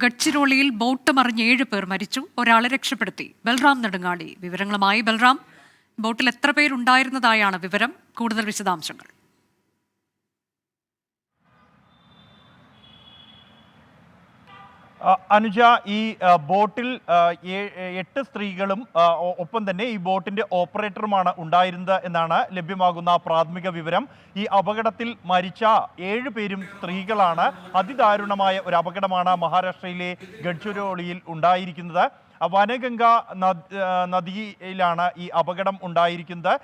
ഗഡ്ചിരോളിയിൽ boat മറിഞ്ഞ് 7 പേർ മരിച്ചു, ഒരാളെ രക്ഷപ്പെടുത്തി. ബൽറാം നെടുങ്ങാടി വിവരങ്ങളുമായി. ബൽറാം, ബോട്ടിൽ എത്ര പേരുണ്ടായിരുന്നതായാണ് വിവരം? കൂടുതൽ വിശദാംശങ്ങൾ. അനുജ, ഈ ബോട്ടിൽ 8 സ്ത്രീകളും ഒപ്പം തന്നെ ഈ ബോട്ടിന്റെ ഓപ്പറേറ്ററുമാണ് ഉണ്ടായിരുന്നത് എന്നാണ് ലഭ്യമാകുന്ന പ്രാഥമിക വിവരം. ഈ അപകടത്തിൽ മരിച്ച 7 പേരും സ്ത്രീകളാണ്. അതിദാരുണമായ ഒരു അപകടമാണ് മഹാരാഷ്ട്രയിലെ ഗഡ്ചിരോളിയിൽ ഉണ്ടായിരിക്കുന്നത്. വനഗംഗ നദിയിലാണ് ഈ അപകടം ഉണ്ടായിരിക്കുന്നത്.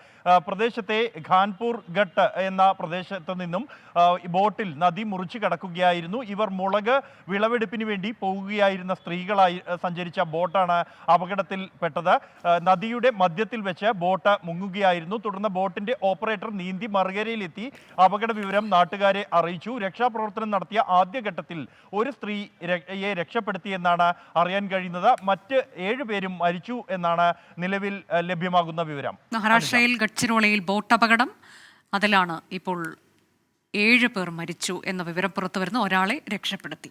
പ്രദേശത്തെ ഖാൻപൂർ ഘട്ട് എന്ന പ്രദേശത്ത് നിന്നും ബോട്ടിൽ നദി മുറിച്ചു കടക്കുകയായിരുന്നു. ഇവർ മുളക് വിളവെടുപ്പിന് വേണ്ടി പോകുകയായിരുന്ന സ്ത്രീകളായി സഞ്ചരിച്ച ബോട്ടാണ് അപകടത്തിൽ പെട്ടത്. നദിയുടെ മധ്യത്തിൽ വെച്ച് ബോട്ട് മുങ്ങുകയായിരുന്നു. തുടർന്ന് ബോട്ടിന്റെ ഓപ്പറേറ്റർ നീന്തി മറുകരയിലെത്തി അപകട വിവരം നാട്ടുകാരെ അറിയിച്ചു. രക്ഷാപ്രവർത്തനം നടത്തിയ ആദ്യഘട്ടത്തിൽ ഒരു സ്ത്രീയെ രക്ഷപ്പെടുത്തിയെന്നാണ് അറിയാൻ കഴിയുന്നത്. മറ്റ് 7 പേരും മരിച്ചു എന്നാണ് നിലവിൽ ലഭ്യമാകുന്ന വിവരം. മഹാരാഷ്ട്രയിൽ ഗഡ്ചിരോളിയിൽ ബോട്ട് അപകടം, അതിലാണ് ഇപ്പോൾ 7 പേർ മരിച്ചു എന്ന വിവരം പുറത്തുവരുന്നു. ഒരാളെ രക്ഷപ്പെടുത്തി.